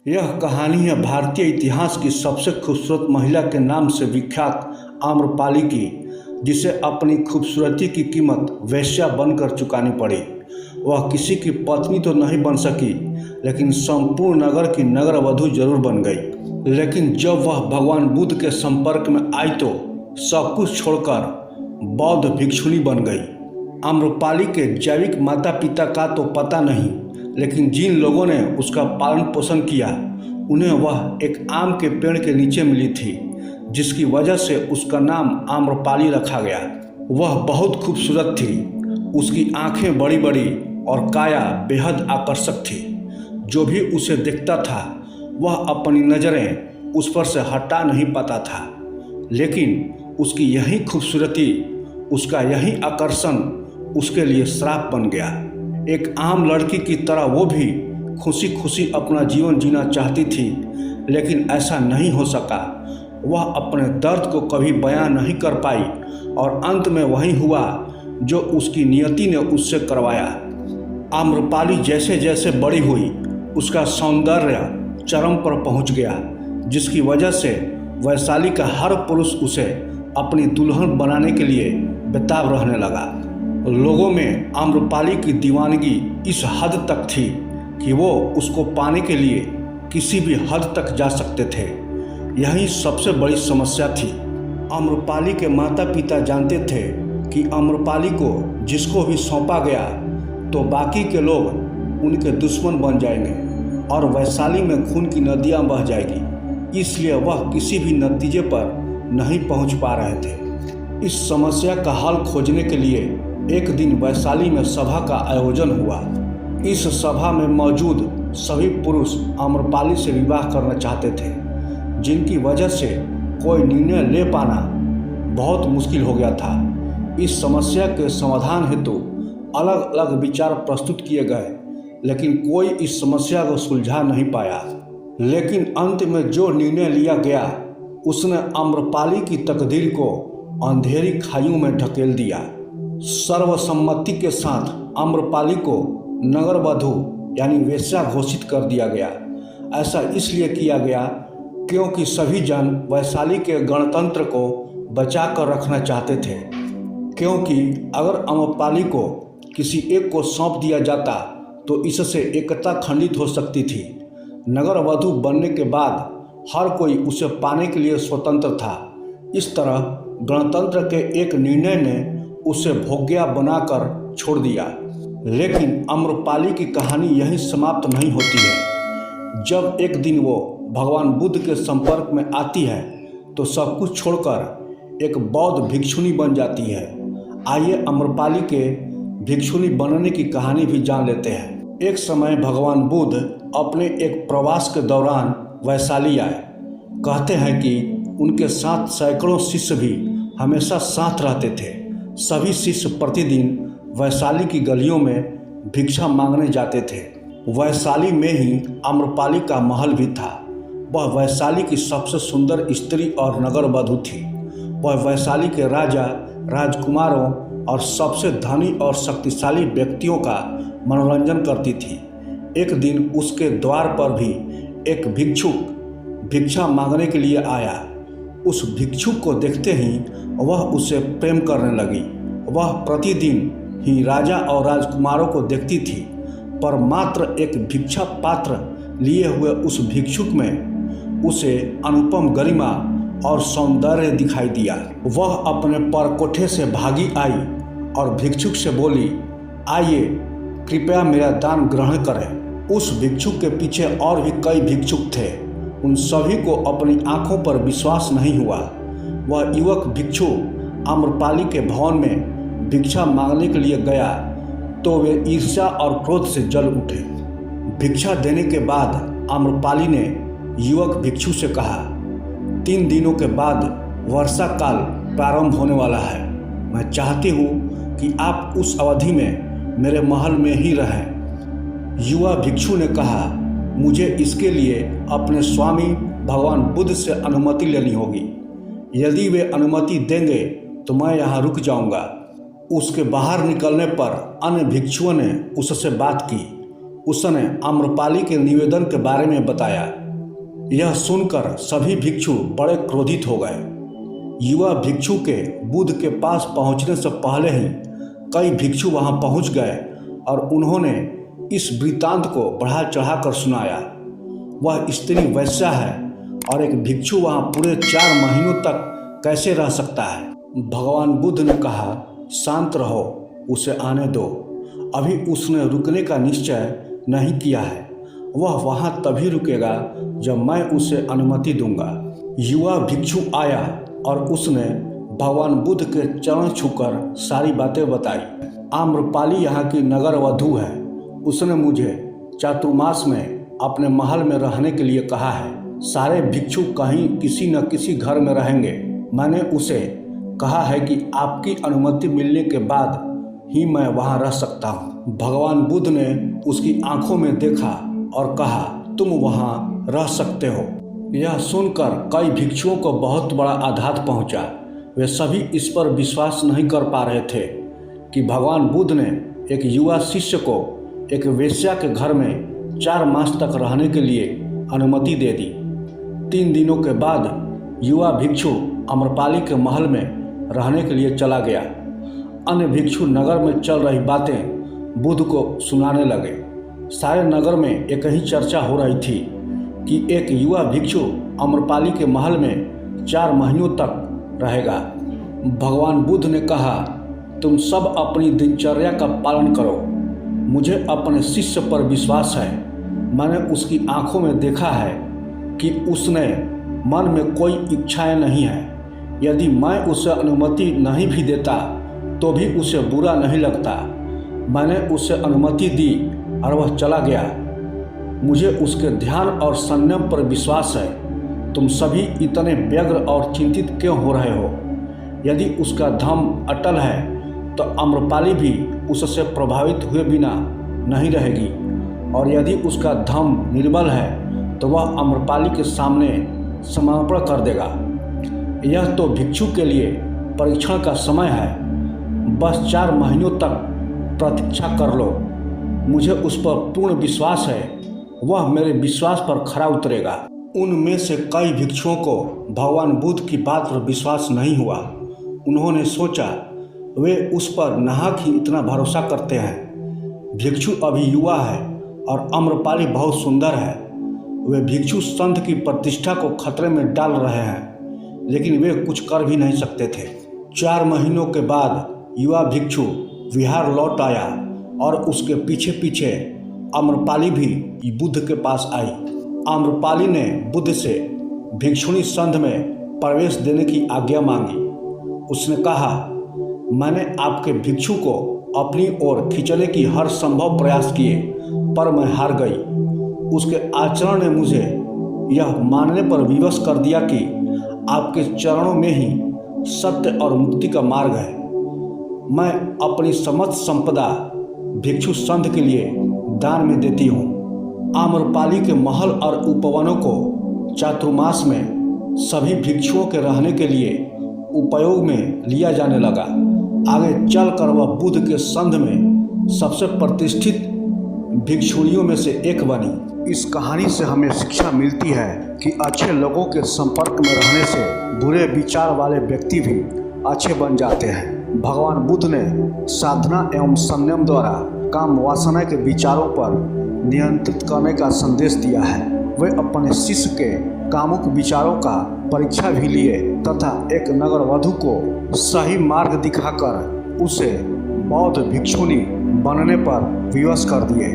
यह कहानी है भारतीय इतिहास की सबसे खूबसूरत महिला के नाम से विख्यात आम्रपाली की, जिसे अपनी खूबसूरती की कीमत वेश्या बनकर चुकानी पड़ी। वह किसी की पत्नी तो नहीं बन सकी, लेकिन संपूर्ण नगर की नगर वधू जरूर बन गई। लेकिन जब वह भगवान बुद्ध के संपर्क में आई तो सब कुछ छोड़कर बौद्ध भिक्षुणी बन गई। आम्रपाली के जैविक माता पिता का तो पता नहीं, लेकिन जिन लोगों ने उसका पालन पोषण किया उन्हें वह एक आम के पेड़ के नीचे मिली थी, जिसकी वजह से उसका नाम आम्रपाली रखा गया। वह बहुत खूबसूरत थी। उसकी आंखें बड़ी बड़ी और काया बेहद आकर्षक थी। जो भी उसे देखता था वह अपनी नज़रें उस पर से हटा नहीं पाता था। लेकिन उसकी यही खूबसूरती, उसका यही आकर्षण उसके लिए श्राप बन गया। एक आम लड़की की तरह वो भी खुशी खुशी अपना जीवन जीना चाहती थी, लेकिन ऐसा नहीं हो सका। वह अपने दर्द को कभी बयां नहीं कर पाई और अंत में वही हुआ जो उसकी नियति ने उससे करवाया। आम्रपाली जैसे जैसे बड़ी हुई, उसका सौंदर्य चरम पर पहुंच गया, जिसकी वजह से वैशाली का हर पुरुष उसे अपनी दुल्हन बनाने के लिए बेताब रहने लगा। लोगों में आम्रपाली की दीवानगी इस हद तक थी कि वो उसको पाने के लिए किसी भी हद तक जा सकते थे। यही सबसे बड़ी समस्या थी। आम्रपाली के माता पिता जानते थे कि आम्रपाली को जिसको भी सौंपा गया तो बाकी के लोग उनके दुश्मन बन जाएंगे और वैशाली में खून की नदियां बह जाएगी। इसलिए वह किसी भी नतीजे पर नहीं पहुंच पा रहे थे। इस समस्या का हल खोजने के लिए एक दिन वैशाली में सभा का आयोजन हुआ। इस सभा में मौजूद सभी पुरुष आम्रपाली से विवाह करना चाहते थे, जिनकी वजह से कोई निर्णय ले पाना बहुत मुश्किल हो गया था। इस समस्या के समाधान हेतु अलग अलग विचार प्रस्तुत किए गए, लेकिन कोई इस समस्या को सुलझा नहीं पाया। लेकिन अंत में जो निर्णय लिया गया उसने आम्रपाली की तकदीर को अंधेरी खाइयों में ढकेल दिया। सर्वसम्मति के साथ आम्रपाली को नगर वधू यानी वेश्या घोषित कर दिया गया। ऐसा इसलिए किया गया क्योंकि सभी जन वैशाली के गणतंत्र को बचा कर रखना चाहते थे। क्योंकि अगर आम्रपाली को किसी एक को सौंप दिया जाता तो इससे एकता खंडित हो सकती थी। नगर वधू बनने के बाद हर कोई उसे पाने के लिए स्वतंत्र था। इस तरह गणतंत्र के एक निर्णय ने उसे भोग्या बनाकर छोड़ दिया। लेकिन आम्रपाली की कहानी यहीं समाप्त नहीं होती है। जब एक दिन वो भगवान बुद्ध के संपर्क में आती है तो सब कुछ छोड़कर एक बौद्ध भिक्षुणी बन जाती है। आइए आम्रपाली के भिक्षुणी बनने की कहानी भी जान लेते हैं। एक समय भगवान बुद्ध अपने एक प्रवास के दौरान वैशाली आए। कहते हैं कि उनके साथ सैकड़ों शिष्य भी हमेशा साथ रहते थे। सभी शिष्य प्रतिदिन वैशाली की गलियों में भिक्षा मांगने जाते थे। वैशाली में ही आम्रपाली का महल भी था। वह वैशाली की सबसे सुंदर स्त्री और नगर वधू थी। वह वैशाली के राजा, राजकुमारों और सबसे धनी और शक्तिशाली व्यक्तियों का मनोरंजन करती थी। एक दिन उसके द्वार पर भी एक भिक्षुक भिक्षा मांगने के लिए आया। उस भिक्षुक को देखते ही वह उसे प्रेम करने लगी। वह प्रतिदिन ही राजा और राजकुमारों को देखती थी, पर मात्र एक भिक्षा पात्र लिए हुए उस भिक्षुक में उसे अनुपम गरिमा और सौंदर्य दिखाई दिया। वह अपने परकोठे से भागी आई और भिक्षुक से बोली, आइए कृपया मेरा दान ग्रहण करें। उस भिक्षुक के पीछे और भी कई भिक्षुक थे। उन सभी को अपनी आंखों पर विश्वास नहीं हुआ। वह युवक भिक्षु आम्रपाली के भवन में भिक्षा मांगने के लिए गया तो वे ईर्ष्या और क्रोध से जल उठे। भिक्षा देने के बाद आम्रपाली ने युवक भिक्षु से कहा, 3 दिनों के बाद वर्षा काल प्रारंभ होने वाला है। मैं चाहती हूँ कि आप उस अवधि में मेरे महल में ही रहें। युवा भिक्षु ने कहा, मुझे इसके लिए अपने स्वामी भगवान बुद्ध से अनुमति लेनी होगी। यदि वे अनुमति देंगे तो मैं यहाँ रुक जाऊँगा। उसके बाहर निकलने पर अन्य भिक्षुओं ने उससे बात की। उसने आम्रपाली के निवेदन के बारे में बताया। यह सुनकर सभी भिक्षु बड़े क्रोधित हो गए। युवा भिक्षु के बुद्ध के पास पहुंचने से पहले ही कई भिक्षु वहां पहुंच गए और उन्होंने इस वृत्तांत को बढ़ा चढ़ाकर सुनाया। वह स्त्री वैश्या है और एक भिक्षु वहां पूरे 4 महीनों तक कैसे रह सकता है। भगवान बुद्ध ने कहा, शांत रहो, उसे आने दो। अभी उसने रुकने का निश्चय नहीं किया है। वह वहां तभी रुकेगा जब मैं उसे अनुमति दूंगा। युवा भिक्षु आया और उसने भगवान बुद्ध के चरण छूकर सारी बातें बताई। आम्रपाली यहाँ की नगर वधू है। उसने मुझे चातुर्मास में अपने महल में रहने के लिए कहा है। सारे भिक्षु कहीं किसी न किसी घर में रहेंगे। मैंने उसे कहा है कि आपकी अनुमति मिलने के बाद ही मैं वहाँ रह सकता हूँ। भगवान बुद्ध ने उसकी आंखों में देखा और कहा, तुम वहाँ रह सकते हो। यह सुनकर कई भिक्षुओं को बहुत बड़ा आघात पहुँचा। वे सभी इस पर विश्वास नहीं कर पा रहे थे कि भगवान बुद्ध ने एक युवा शिष्य को एक वेश्या के घर में 4 मास तक रहने के लिए अनुमति दे दी। 3 दिनों के बाद युवा भिक्षु आम्रपाली के महल में रहने के लिए चला गया। अन्य भिक्षु नगर में चल रही बातें बुद्ध को सुनाने लगे। सारे नगर में एक ही चर्चा हो रही थी कि एक युवा भिक्षु आम्रपाली के महल में 4 महीनों तक रहेगा। भगवान बुद्ध ने कहा, तुम सब अपनी दिनचर्या का पालन करो। मुझे अपने शिष्य पर विश्वास है। मैंने उसकी आंखों में देखा है कि उसने मन में कोई इच्छाएं नहीं है। यदि मैं उसे अनुमति नहीं भी देता तो भी उसे बुरा नहीं लगता। मैंने उसे अनुमति दी और वह चला गया। मुझे उसके ध्यान और संयम पर विश्वास है। तुम सभी इतने व्यग्र और चिंतित क्यों हो रहे हो? यदि उसका धर्म अटल है तो आम्रपाली भी उससे प्रभावित हुए बिना नहीं रहेगी, और यदि उसका धर्म निर्बल है तो वह आम्रपाली के सामने समर्पण कर देगा। यह तो भिक्षु के लिए परीक्षण का समय है। बस 4 महीनों तक प्रतीक्षा कर लो। मुझे उस पर पूर्ण विश्वास है। वह मेरे विश्वास पर खरा उतरेगा। उनमें से कई भिक्षुओं को भगवान बुद्ध की बात पर विश्वास नहीं हुआ। उन्होंने सोचा वे उस पर नाहक ही इतना भरोसा करते हैं। भिक्षु अभी युवा है और आम्रपाली बहुत सुंदर है। वे भिक्षु संत की प्रतिष्ठा को खतरे में डाल रहे हैं, लेकिन वे कुछ कर भी नहीं सकते थे। 4 महीनों के बाद युवा भिक्षु विहार लौट आया और उसके पीछे पीछे आम्रपाली भी बुद्ध के पास आई। आम्रपाली ने बुद्ध से भिक्षुणी संघ में प्रवेश देने की आज्ञा मांगी। उसने कहा, मैंने आपके भिक्षु को अपनी ओर खींचने की हर संभव प्रयास किए, पर मैं हार गई। उसके आचरण ने मुझे यह मानने पर विवश कर दिया कि आपके चरणों में ही सत्य और मुक्ति का मार्ग है। मैं अपनी समस्त संपदा भिक्षु संघ के लिए दान में देती हूँ। आम्रपाली के महल और उपवनों को चातुर्मास में सभी भिक्षुओं के रहने के लिए उपयोग में लिया जाने लगा। आगे चलकर वह बुद्ध के संघ में सबसे प्रतिष्ठित भिक्षुणियों में से एक बनी। इस कहानी से हमें शिक्षा मिलती है कि अच्छे लोगों के संपर्क में रहने से बुरे विचार वाले व्यक्ति भी अच्छे बन जाते हैं। भगवान बुद्ध ने साधना एवं संयम द्वारा काम वासना के विचारों पर नियंत्रित करने का संदेश दिया है। वे अपने शिष्य के कामुक विचारों का परीक्षा भी लिए तथा एक नगर वधू को सही मार्ग दिखाकर उसे बौद्ध भिक्षुणी बनने पर विवश कर दिए।